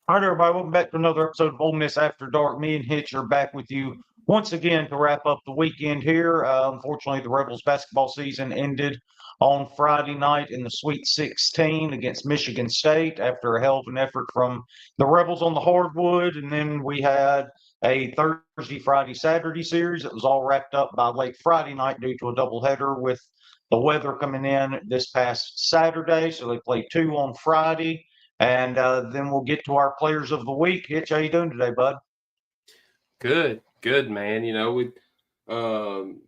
All right, everybody, welcome back to another episode of Ole Miss After Dark. Me and Hitch are back with you once again to wrap up the weekend here. Unfortunately, the Rebels basketball season ended on Friday night in the Sweet 16 against Michigan State after a hell of an effort from the Rebels on the hardwood. And then we had a Thursday, Friday, Saturday series that was all wrapped up by late Friday night due to a doubleheader with the weather coming in this past Saturday. So they played two on Friday. And then we'll get to our players of the week. Hitch, how you doing today, bud? Good, man. We um,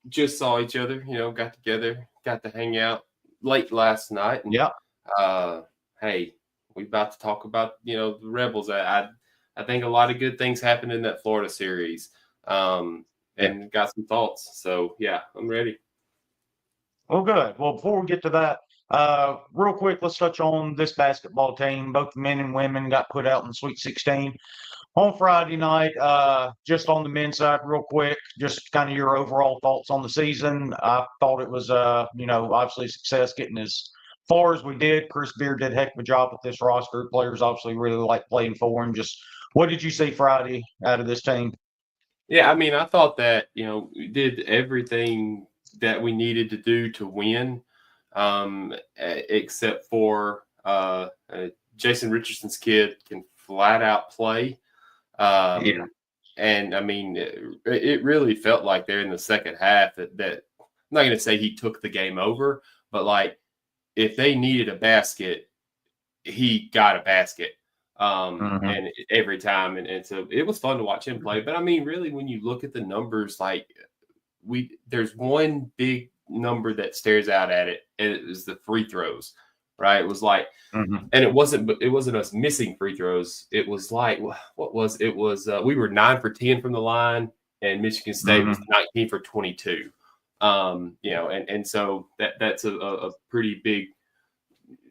just saw each other. Got together, got to hang out late last night, and Yeah. uh, hey, we about to talk about the Rebels. I think a lot of good things happened in that Florida series, Yeah. and got some thoughts. So yeah, I'm ready. Well, good. Well, before we get to that, real quick, let's touch on this basketball team. Both the men and women got put out in the Sweet 16 on Friday night. Just on the men's side, real quick, just kind of your overall thoughts on the season. I thought it was, obviously a success getting as far as we did. Chris Beard did a heck of a job with this roster. Players obviously really like playing for him. Just what did you see Friday out of this team? Yeah, I mean, I thought that we did everything that we needed to do to win, except for Jason Richardson's kid can flat out play. Yeah. And I mean, it really felt like there in the second half that I'm not going to say he took the game over, but like if they needed a basket, he got a basket. Hmm. And every time, and so it was fun to watch him play. But I mean, really, when you look at the numbers, like there's one big number that stares out at it, and it was the free throws, right? It was like, Hmm. and it wasn't us missing free throws. It was like what was it was we were 9 for 10 from the line, and Michigan State was Hmm. 19 for 22. And so that's a pretty big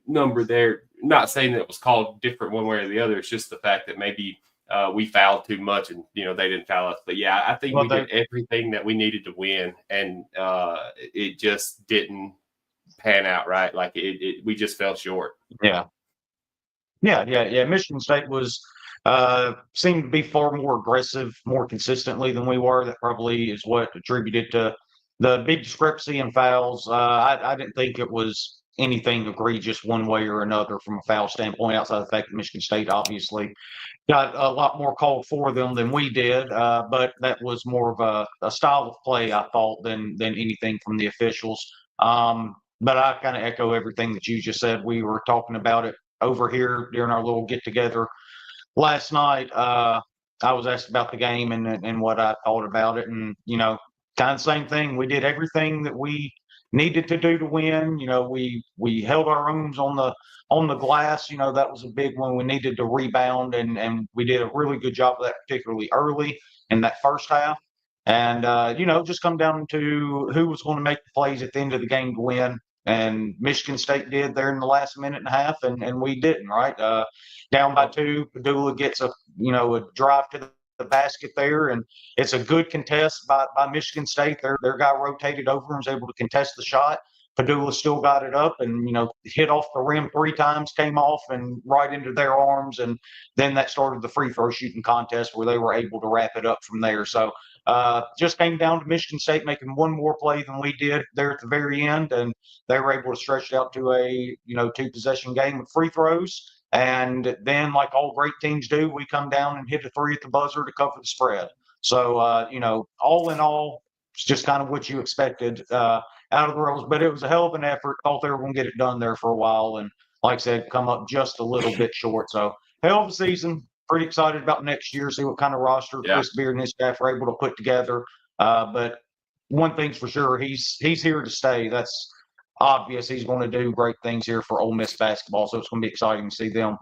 number there. Not saying that it was called different one way or the other. It's just the fact that maybe we fouled too much, and they didn't foul us. But yeah, I think Well, we did everything that we needed to win, and it just didn't pan out right. Like we just fell short. yeah. Yeah. Michigan State was seemed to be far more aggressive, more consistently than we were. That probably is what attributed to the big discrepancy in fouls. I didn't think it was anything egregious one way or another from a foul standpoint, outside the fact that Michigan State obviously got a lot more called for them than we did. But that was more of a style of play, I thought, than anything from the officials. But I kind of echo everything that you just said. We were talking about it over here during our little get together last night. I was asked about the game and what I thought about it, and kind of the same thing. We did everything that we needed to do to win. We held our own on the glass. That was a big one. We needed to rebound, and we did a really good job of that, particularly early in that first half. And just come down to who was going to make the plays at the end of the game to win. And Michigan State did there in the last minute and a half, and we didn't, right? Down by two, Padula gets a drive to the basket there, and it's a good contest by Michigan State. Their guy rotated over and was able to contest the shot. Padula still got it up and hit off the rim three times, came off and right into their arms, and then that started the free throw shooting contest where they were able to wrap it up from there. So just came down to Michigan State making one more play than we did there at the very end, and they were able to stretch it out to a two possession game with free throws. And then, like all great teams do, we come down and hit a three at the buzzer to cover the spread. So, all in all, it's just kind of what you expected out of the Rebels. But it was a hell of an effort. Thought they were going to get it done there for a while. And like I said, come up just a little bit short. So, hell of a season. Pretty excited about next year, see what kind of roster Yeah. Chris Beard and his staff are able to put together. But one thing's for sure, he's here to stay. That's obvious. He's going to do great things here for Ole Miss basketball. So it's going to be exciting to see them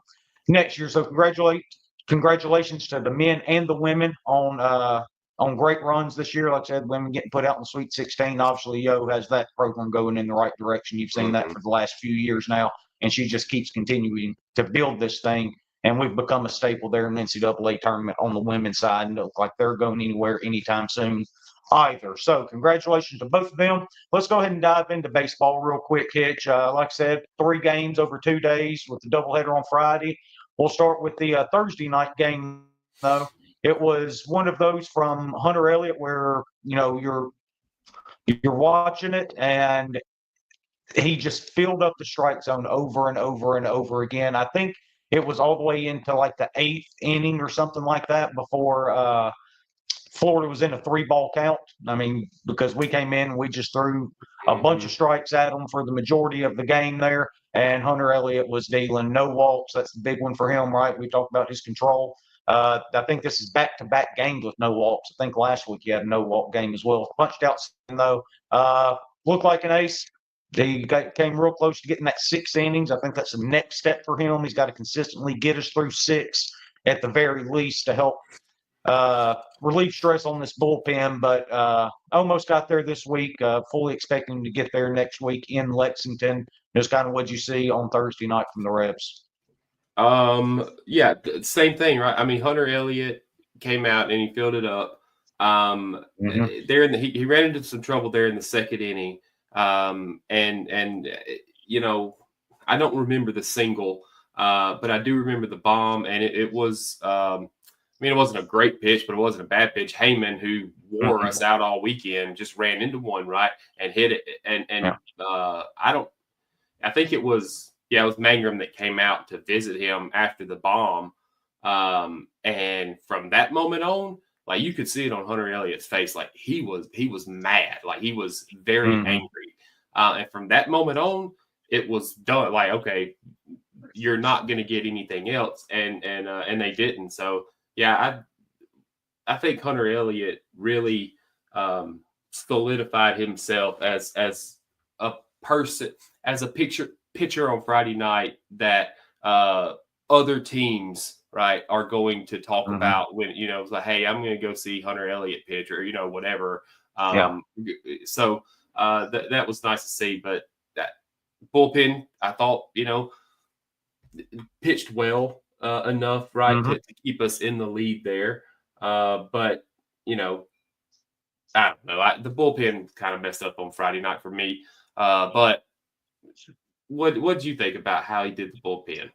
next year. So congratulations to the men and the women on great runs this year. Like I said, women getting put out in the Sweet 16. Obviously, Yo has that program going in the right direction. You've seen that Mm-hmm. for the last few years now, and she just keeps continuing to build this thing. And we've become a staple there in the NCAA tournament on the women's side, and look like they're going anywhere anytime soon either. So congratulations to both of them. Let's go ahead and dive into baseball real quick, Hitch. Like I said, 3 games over 2 days with the doubleheader on Friday. We'll start with the Thursday night game, though. It was one of those from Hunter Elliott where you're watching it and he just filled up the strike zone over and over and over again. I think it was all the way into like the 8th inning or something like that before Florida was in a 3-ball count. I mean, because we came in and we just threw a bunch of strikes at them for the majority of the game there. And Hunter Elliott was dealing no walks. That's the big one for him, right? We talked about his control. I think this is back-to-back games with no walks. I think last week he had a no-walk game as well. Punched out, though. Looked like an ace. He came real close to getting that 6 innings. I think that's the next step for him. He's got to consistently get us through 6 at the very least to help relieve stress on this bullpen, but almost got there this week. Fully expecting to get there next week in Lexington. Just kind of what you see on Thursday night from the Rebs. Yeah, same thing, right? I mean, Hunter Elliott came out and he filled it up. There he ran into some trouble there in the 2nd inning. And you know, I don't remember the single, but I do remember the bomb, and it was I mean, it wasn't a great pitch, but it wasn't a bad pitch. Heyman, who wore us out all weekend, just ran into one, right, and hit it. And I think it was Mangrum that came out to visit him after the bomb. And from that moment on, like, you could see it on Hunter Elliott's face, like he was mad, like he was very angry. And from that moment on, it was done. Like, okay, you're not going to get anything else, and they didn't. So yeah, I think Hunter Elliott really solidified himself as a person, as a pitcher on Friday night that other teams, right, are going to talk about when, you know, it's like, hey, I'm going to go see Hunter Elliott pitch, or, you know, whatever. So that was nice to see. But that bullpen, I thought, you know, pitched well enough, right, to keep us in the lead there. But, you know, I don't know. The bullpen kind of messed up on Friday night for me. But what did you think about how he did the bullpen?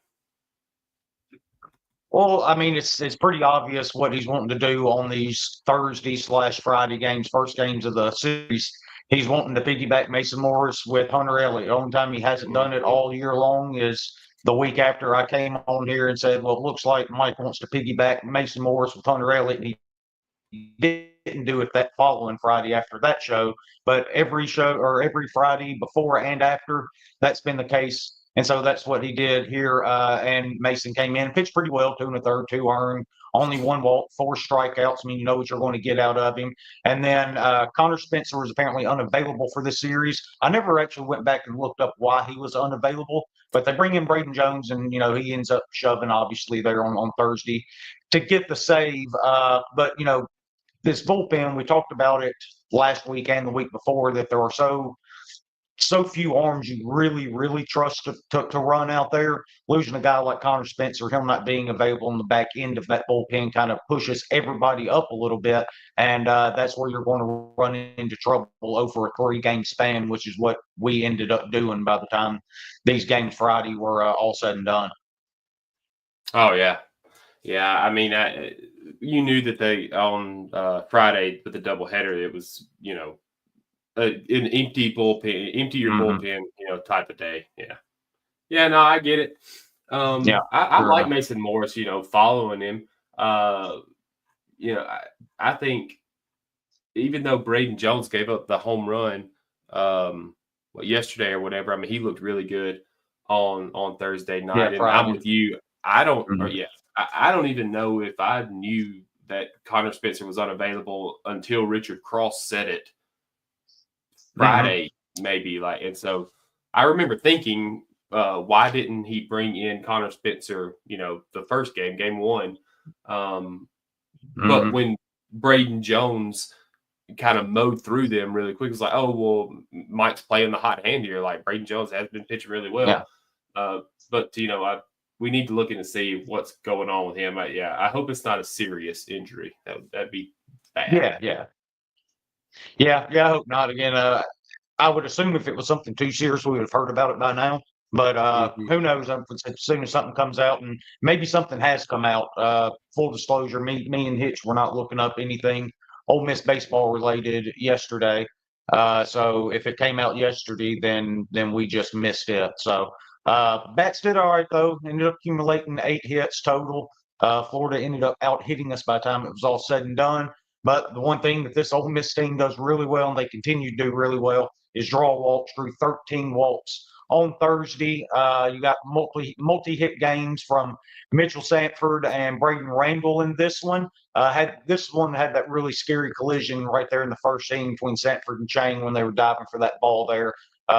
Well, I mean, it's pretty obvious what he's wanting to do on these Thursday/Friday games, first games of the series. He's wanting to piggyback Mason Morris with Hunter Elliott. The only time he hasn't done it all year long is the week after I came on here and said, well, it looks like Mike wants to piggyback Mason Morris with Hunter Elliott. And he didn't do it that following Friday after that show, but every show or every Friday before and after, that's been the case. And so that's what he did here. And Mason came in, pitched pretty well, 2 1/3, 2 earned, only 1 walk, 4 strikeouts. I mean, you know what you're going to get out of him. And then Connor Spencer was apparently unavailable for this series. I never actually went back and looked up why he was unavailable, but they bring in Braden Jones, and, you know, he ends up shoving, obviously, there on Thursday to get the save. But, you know, this bullpen, we talked about it last week and the week before, that there are so few arms you really trust to run out there. Losing a guy like Connor Spencer, him not being available on the back end of that bullpen, kind of pushes everybody up a little bit, and that's where you're going to run into trouble over a 3-game span, which is what we ended up doing by the time these games Friday were all said and done. Oh yeah. I mean, you knew that they on Friday with the doubleheader, it was, you know, an empty bullpen, empty your bullpen, you know, type of day. Yeah. No, I get it. I like Mason Morris, you know, following him. You know, I think even though Braden Jones gave up the home run yesterday or whatever, I mean, he looked really good on Thursday night. And I'm with you. I don't even know if I knew that Connor Spencer was unavailable until Richard Cross said it Friday, maybe. Like, and so I remember thinking, why didn't he bring in Connor Spencer, you know, the first game 1? But when Braden Jones kind of mowed through them really quick, it was like, oh, well, Mike's playing the hot hand here. Like, Braden Jones has been pitching really well. But, you know, we need to look in and see what's going on with him. I hope it's not a serious injury. That'd be bad. Yeah, I hope not. Again, I would assume if it was something too serious, we would have heard about it by now. But Mhm. who knows? As soon as something comes out, and maybe something has come out. Full disclosure, me and Hitch were not looking up anything Ole Miss baseball related yesterday. So if it came out yesterday, then we just missed it. So bats did all right though. Ended up accumulating 8 hits total. Florida ended up out hitting us by the time it was all said and done. But the one thing that this Ole Miss team does really well, and they continue to do really well, is draw walks through 13 walks on Thursday. You got multi-hit games from Mitchell Sanford and Braden Randall in this one. This one had that really scary collision right there in the first inning between Sanford and Chang when they were diving for that ball there.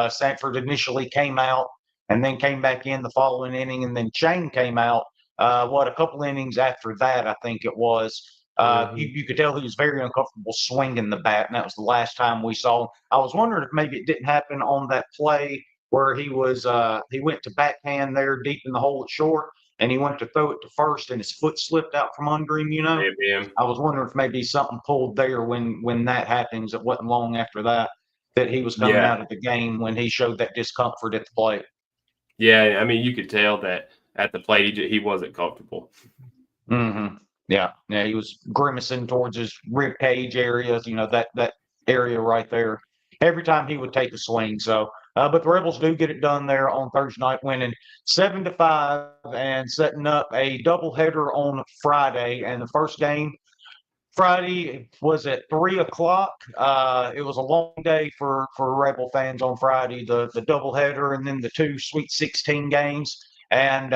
Sanford initially came out and then came back in the following inning, and then Chang came out. A couple innings after that, I think it was. Mhm. You could tell he was very uncomfortable swinging the bat, and that was the last time we saw him. I was wondering if maybe it didn't happen on that play where he went to backhand there deep in the hole at short, and he went to throw it to first, and his foot slipped out from under him. Maybe him. I was wondering if maybe something pulled there when that happens. It wasn't long after that he was coming Yeah. out of the game when he showed that discomfort at the plate. Yeah, I mean, you could tell that at the plate he wasn't comfortable. Yeah, he was grimacing towards his rib cage areas. That area right there. Every time he would take a swing. So, but the Rebels do get it done there on Thursday night, winning 7-5 and setting up a doubleheader on Friday. And the first game Friday was at 3 o'clock. It was a long day for Rebel fans on Friday. The doubleheader and then the two Sweet 16 games. And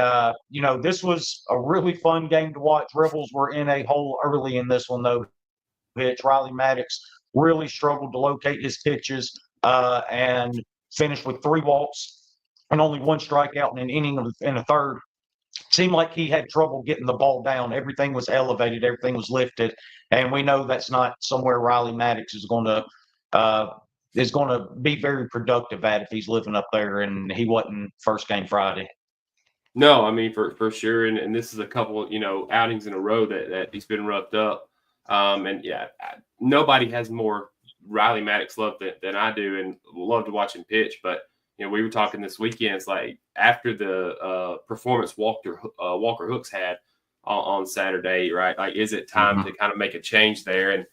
this was a really fun game to watch. Rebels were in a hole early in this one though. Pitch Riley Maddox really struggled to locate his pitches and finished with 3 walks and only 1 strikeout in an inning in a third. Seemed like he had trouble getting the ball down. Everything was elevated, everything was lifted, and we know that's not somewhere Riley Maddox uh, is going to be very productive at if he's living up there. And he wasn't first game Friday. No, I mean for sure, and this is a couple outings in a row that he's been roughed up. And yeah, nobody has more Riley Maddox love than I do, and love to watch him pitch. But we were talking this weekend. It's like after the performance Walker Hooks had on Saturday, right? Like, is it time to kind of make a change there?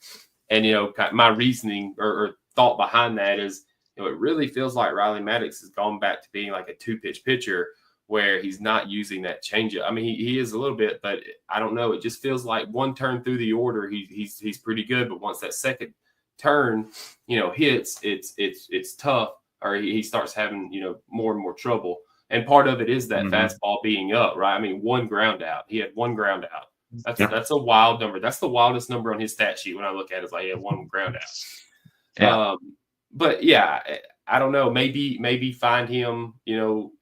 And my reasoning or thought behind that is, it really feels like Riley Maddox has gone back to being like a 2-pitch pitcher, where he's not using that changeup. I mean, he is a little bit, but I don't know. It just feels like one turn through the order, he's pretty good. But once that second turn, hits, it's tough, or he starts having more and more trouble. And part of it is that fastball being up, right? I mean, 1 ground out. He had 1 ground out. That's a wild number. That's the wildest number on his stat sheet when I look at it. It's like he had 1 ground out. Yeah. But yeah, I don't know. Maybe find him,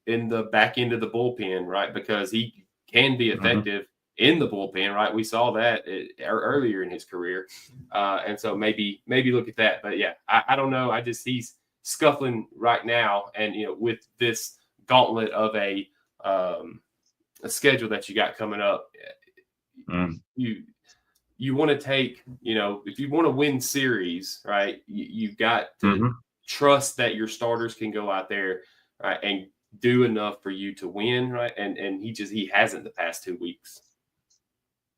in the back end of the bullpen, right? Because he can be effective in the bullpen, right? We saw that earlier in his career, and so maybe look at that. But yeah, I don't know. He's scuffling right now, and with this gauntlet of a schedule that you got coming up, you want to take, if you want to win series, right, you've got to trust that your starters can go out there, right, and do enough for you to win, right? And he hasn't the past 2 weeks.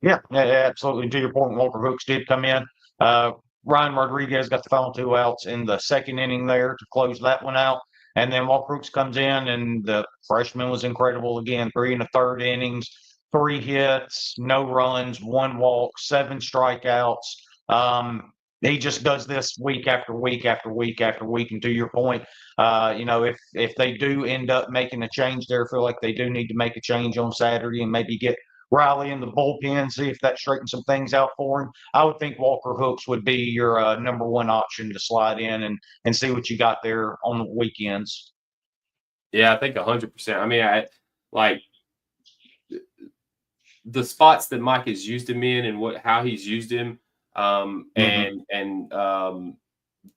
Yeah, absolutely. To your point, Walker Hooks did come in. Ryan Rodriguez got the final 2 outs in the second inning there to close that one out. And then Walker Hooks comes in, and the freshman was incredible again. 3 1/3 innings, 3 hits, no runs, 1 walk, 7 strikeouts. He just does this week after week after week after week. And to your point, if they do end up making a change there, I feel like they do need to make a change on Saturday and maybe get Riley in the bullpen, see if that straightens some things out for him. I would think Walker Hooks would be your number 1 option to slide in and see what you got there on the weekends. Yeah, I think 100%. I mean, I like the spots that Mike has used him in and how he's used him, and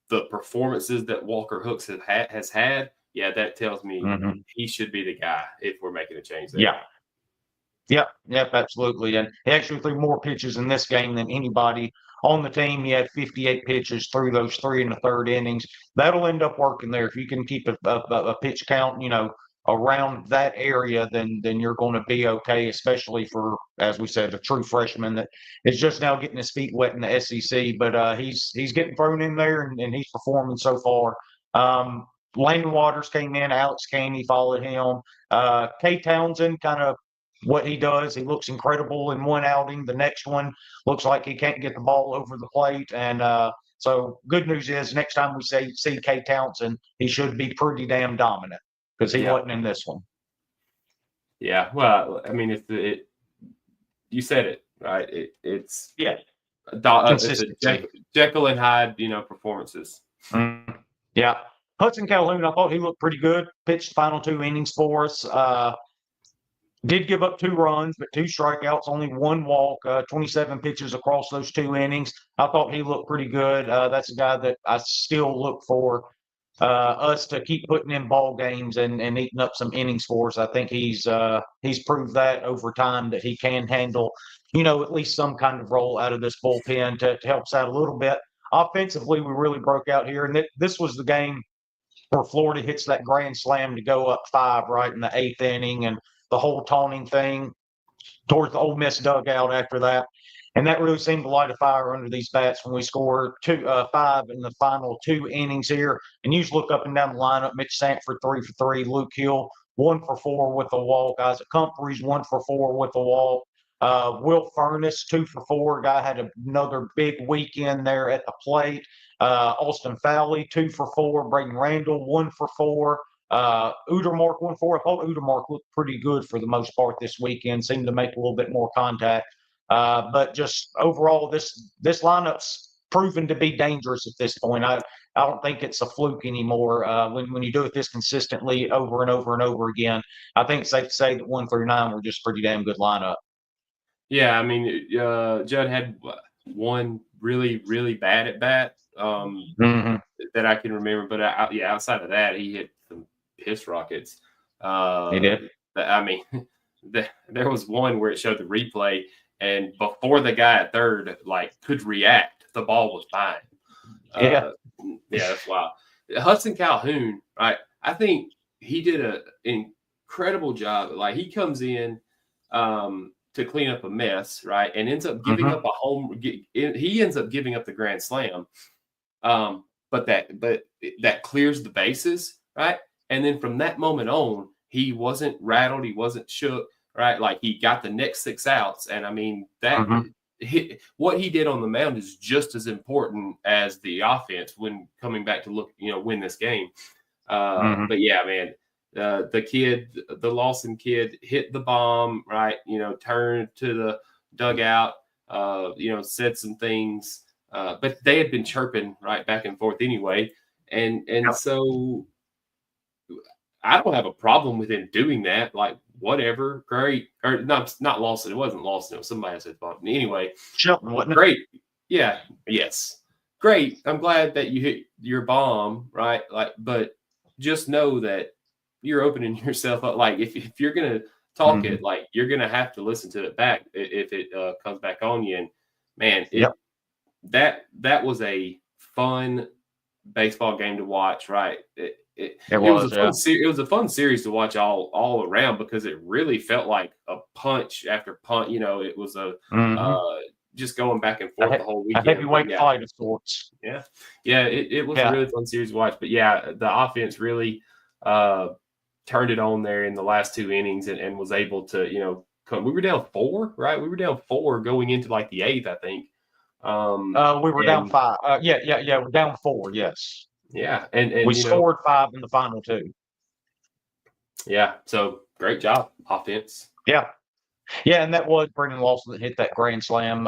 the performances that Walker Hooks has had. Yeah, that tells me he should be the guy if we're making a change there. Yeah. Yep, absolutely. And he actually threw more pitches in this game than anybody on the team. He had 58 pitches through those 3 1/3 innings. That'll end up working there if you can keep a pitch count, around that area, then you're going to be okay, especially for, as we said, a true freshman that is just now getting his feet wet in the SEC. But he's getting thrown in there, and he's performing so far. Landon Waters came in, Alex Caney followed him. Kay Townsend, kind of what he does, he looks incredible in one outing. The next one looks like he can't get the ball over the plate. And so good news is next time we see Kay Townsend, he should be pretty damn dominant because he wasn't in this one. Yeah, well, I mean, you said it right. It's it's a Jekyll and Hyde, performances. Yeah, Hudson Calhoun, I thought he looked pretty good. Pitched the final 2 innings for us. Did give up 2 runs, but 2 strikeouts, only 1 walk, 27 pitches across those 2 innings. I thought he looked pretty good. That's a guy that I still look for us to keep putting in ball games and eating up some innings for us. I think he's proved that over time that he can handle, at least some kind of role out of this bullpen to help us out a little bit. Offensively, we really broke out here, and this was the game where Florida hits that grand slam to go up 5 right in the 8th inning, and the whole taunting thing towards the Ole Miss dugout after that. And that really seemed to light a fire under these bats when we scored 5 in the final 2 innings here. And you just look up and down the lineup: Mitch Sanford 3 for 3, Luke Hill 1 for 4 with a walk, Isaac Humphries 1 for 4 with a walk, Will Furness 2 for 4. Guy had another big weekend there at the plate. Austin Fowley 2 for 4, Braden Randall 1 for 4. Udermark 1 for 4. I thought Udermark looked pretty good for the most part this weekend. Seemed to make a little bit more contact. But just overall, this lineup's proven to be dangerous at this point. I don't think it's a fluke anymore. When you do it this consistently over and over and over again, I think it's safe to say that 1 through 9 were just pretty damn good lineup. Yeah, I mean, Judd had one really, really bad at bat that I can remember. But outside of that, he hit some piss rockets. He did. I mean, there was one where it showed the replay, and before the guy at third could react, the ball was fine. Yeah, that's wild. Hudson Calhoun, right? I think he did an incredible job. He comes in to clean up a mess, right, and ends up giving up a home. He ends up giving up the grand slam, but that clears the bases, right? And then from that moment on, he wasn't rattled, he wasn't shook, right? He got the next 6 outs, and I mean that. What he did on the mound is just as important as the offense when coming back to win this game. But yeah, man, the Lawson kid hit the bomb, right? Turned to the dugout, said some things, but they had been chirping right back and forth anyway. And so I don't have a problem with him doing that. Whatever, great. Or not Lawson. It wasn't Lawson. It was somebody else at the bottom. Anyway, Shelton, wasn't it? Great. Yeah. Yes. Great. I'm glad that you hit your bomb, right? But just know that you're opening yourself up. If you're gonna talk it, you're gonna have to listen to it back if it comes back on you. And man, that was a fun baseball game to watch, right? It was a fun series to watch all around because it really felt like a punch after punch. It was just going back and forth the whole weekend. A heavyweight fight of sorts. Yeah, it was a really fun series to watch. But yeah, the offense really turned it on there in the last 2 innings and was able to come. We were down 4, right? We were down 4 going into the 8th, I think. We were down 5. We're down 4. Yes. Yeah, and we scored 5 in the final 2. Yeah, so great job, offense. Yeah, and that was Brendan Lawson that hit that grand slam.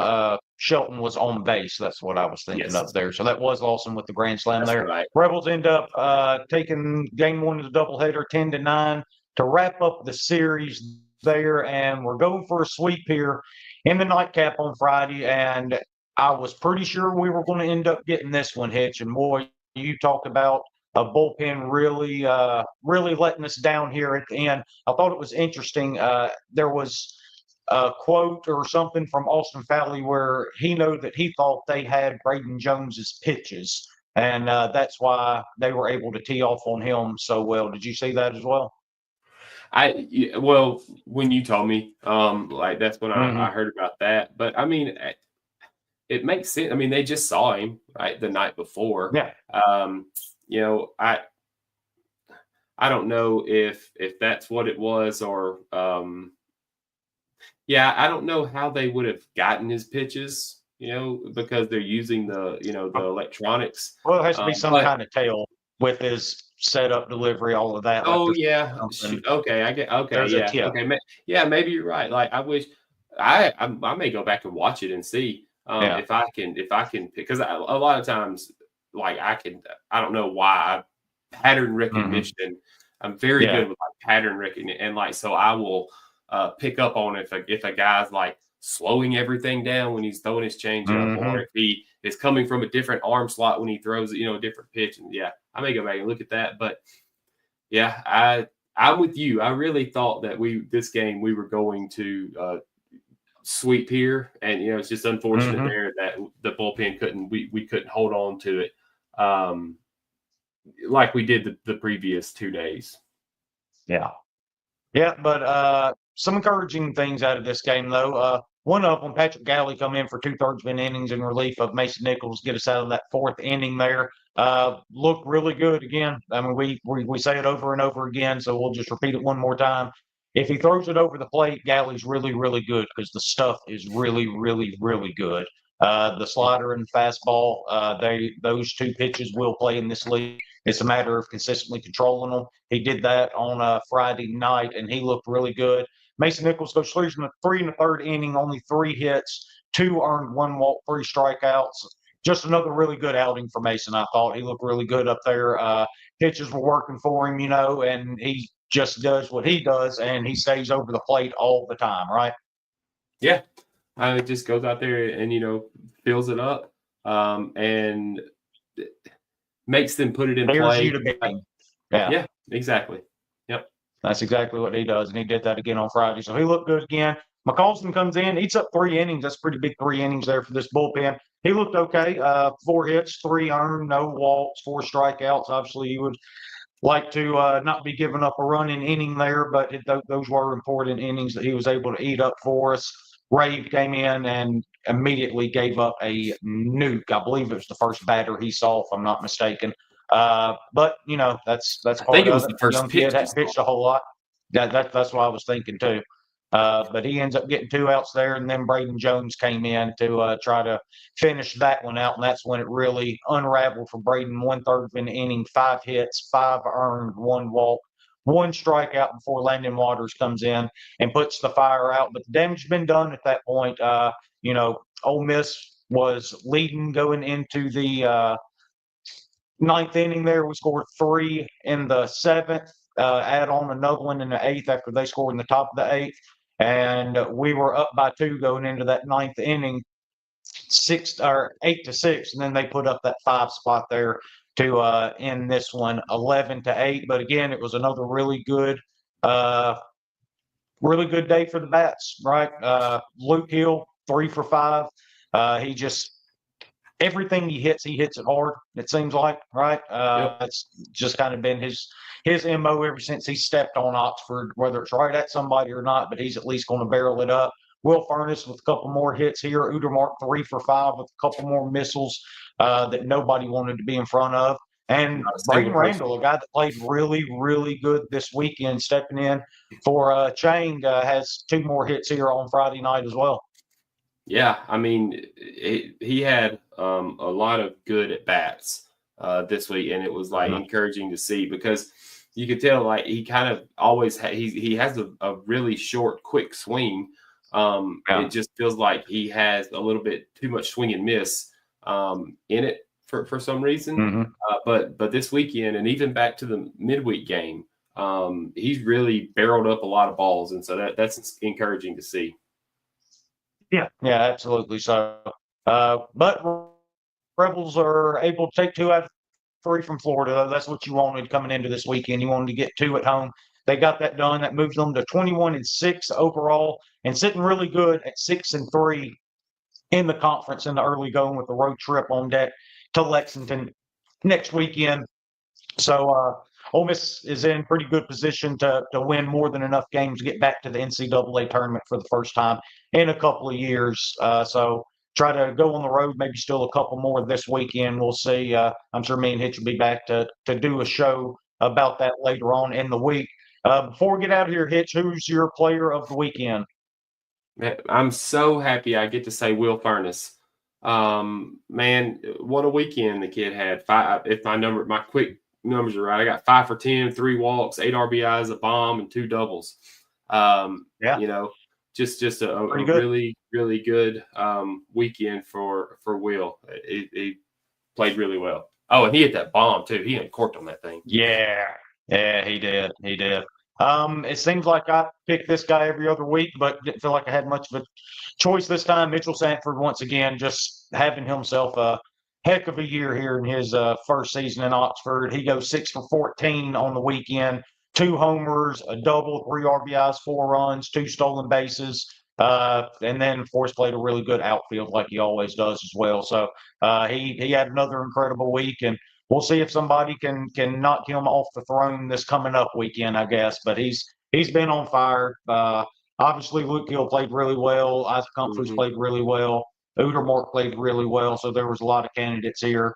Shelton was on base. That's what I was thinking of there. So that was Lawson with the grand slam there. Right. Rebels end up taking game 1 of the doubleheader 10-9 to wrap up the series there, and we're going for a sweep here in the nightcap on Friday. And I was pretty sure we were going to end up getting this one, Hitch. And boy, you talk about a bullpen really letting us down here at the end. I thought it was interesting. There was a quote or something from Austin Fowley where he knew that he thought they had Braden Jones's pitches, and that's why they were able to tee off on him so well. Did you see that as well? Well, when you told me, like that's when I Hmm. heard about that. But I mean, it makes sense. I mean, they just saw him right the night before. Yeah. Um, you know, I don't know if that's what it was or yeah, I don't know how they would have gotten his pitches, because they're using the electronics. Well, it has to be some But kind of tale with his setup, delivery, all of that. Like oh there's yeah, something. okay, I get okay, There's a yeah, tip. okay, yeah, maybe you're right. Like I wish I may go back and watch it and see Yeah. if I can because a lot of times like I don't know why pattern Hmm. recognition. I'm very Yeah. good with like pattern recognition and like so I will pick up on if a guy's like slowing everything down when he's throwing his changeup, or Hmm. if he is coming from a different arm slot when he throws a different pitch. And yeah, I may go back and look at that, but yeah, I'm with you. I really thought that this game we were going to sweep here, and it's just unfortunate Hmm. there that the bullpen we couldn't hold on to it um, like we did the previous 2 days. Yeah. Yeah, but some encouraging things out of this game, though. One of them, Patrick Galley come in for two-thirds of an innings in relief of Mason Nichols, get us out of that fourth inning there. Looked really good again. I mean, we say it over and over again, so we'll just repeat it one more time. If he throws it over the plate, Galley's really, really good because the stuff is really, really, really good. The slider and fastball, those two pitches will play in this league. It's a matter of consistently controlling them. He did that on Friday night, and he looked really good. Mason Nichols goes three in the third inning, only 3 hits, 2 earned, 1 walk, 3 strikeouts. Just another really good outing for Mason. I thought he looked really good up there. Pitches were working for him, and he just does what he does, and he stays over the plate all the time, right? Yeah, it just goes out there and fills it up, and makes them put it in Dares you play. to bet. Yeah. Yeah, exactly. Yep. That's exactly what he does, and he did that again on Friday. So he looked good again. McCauston comes in, eats up 3 innings. That's pretty big 3 innings there for this bullpen. He looked okay. 4 hits, 3 earned, no walks, 4 strikeouts. Obviously, you would like to not be giving up a running inning there, but those were important innings that he was able to eat up for us. Rave came in and immediately gave up a nuke. I believe it was the first batter he saw, if I'm not mistaken. But that's I think part it of was it. the first Young kid pitch he hadn't saw. pitched a whole lot. That's what I was thinking too. But he ends up getting 2 outs there, and then Braden Jones came in to try to finish that one out, and that's when it really unraveled for Braden. 1/3 of an inning, 5 hits, 5 earned, 1 walk, 1 strikeout before Landon Waters comes in and puts the fire out. But the damage has been done at that point. Ole Miss was leading going into the ninth inning there. We scored 3 in the seventh, add on another one in the eighth after they scored in the top of the eighth. And we were up by 2 going into that ninth inning, 8-6, and then they put up that 5 spot there to end this one 11-8. But again, it was another uh, really good day for the bats, right? Luke Hill 3 for 5. He just everything he hits it hard. It seems like, right? Yep. It's just kind of been his mo ever since he stepped on Oxford, whether it's right at somebody or not. But he's at least going to barrel it up. Will Furnace with a couple more hits here. Udermark 3 for 5 with a couple more missiles that nobody wanted to be in front of. And Not a Braden single person. Randall, a guy that played really, really good this weekend, stepping in for Chang, has 2 more hits here on Friday night as well. Yeah, I mean, he had a lot of good at bats this week, and it was like Mhm. encouraging to see because you could tell like he kind of always he has a really short, quick swing. It Yeah. just feels like he has a little bit too much swing and miss in it for some reason. Hmm. But this weekend and even back to the midweek game, he's really barreled up a lot of balls, and so that's encouraging to see. Yeah, absolutely. So, but Rebels are able to take 2 out of 3 from Florida. That's what you wanted coming into this weekend. You wanted to get 2 at home. They got that done. That moves them to 21-6 overall and sitting really good at 6-3 in the conference in the early going with the road trip on deck to Lexington next weekend. So Ole Miss is in pretty good position to win more than enough games to get back to the NCAA tournament for the first time in a couple of years. So try to go on the road, maybe still a couple more this weekend. We'll see. I'm sure me and Hitch will be back to do a show about that later on in the week. Before we get out of here, Hitch, who's your player of the weekend? I'm so happy I get to say Will Furness. Man, what a weekend the kid had. If my quick numbers are right, I got 5 for 10, 3 walks, 8 RBIs, a bomb, and 2 doubles. You know, just a really, really good weekend for Will. He played really well. Oh, and he hit that bomb too. He uncorked on that thing. Yeah, he did. He did. It seems like I pick this guy every other week, but didn't feel like I had much of a choice this time. Mitchell Sanford, once again, just having himself a heck of a year here in his first season in Oxford. He goes 6 for 14 on the weekend, 2 homers, a double, 3 RBIs, 4 runs, 2 stolen bases. And then, of course, played a really good outfield like he always does as well. So he had another incredible week, and we'll see if somebody can knock him off the throne this coming up weekend, I guess. But he's been on fire. Obviously, Luke Hill played really well. Isaac Humphries played really well. Udermark played really well. So there was a lot of candidates here.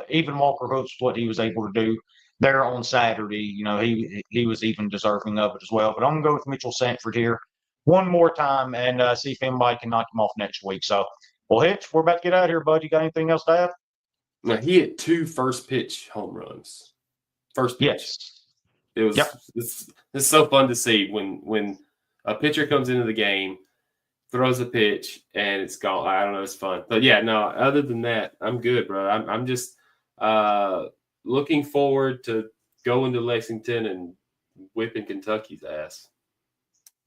Even Walker Hoops, what he was able to do there on Saturday, you know, he was even deserving of it as well. But I'm going to go with Mitchell Sanford here one more time and see if anybody can knock him off next week. So, well, Hitch, we're about to get out of here, bud. You got anything else to add? Now, he hit 2 first pitch home runs. First pitch. Yes. It was it's so fun to see when a pitcher comes into the game, throws a pitch, and it's gone. I don't know, it's fun. But yeah, no, other than that, I'm good, bro. I'm just looking forward to going to Lexington and whipping Kentucky's ass.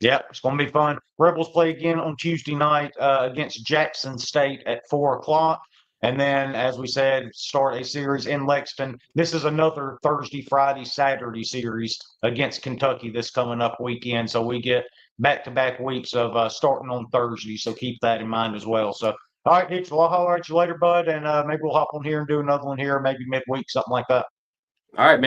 Yeah, it's going to be fun. Rebels play again on Tuesday night against Jackson State at 4 o'clock. And then, as we said, start a series in Lexington. This is another Thursday, Friday, Saturday series against Kentucky this coming up weekend. So we get back-to-back weeks of starting on Thursday. So keep that in mind as well. So, all right, Hitch, well, I'll holler at you later, bud. And maybe we'll hop on here and do another one here, maybe midweek, something like that. All right, man.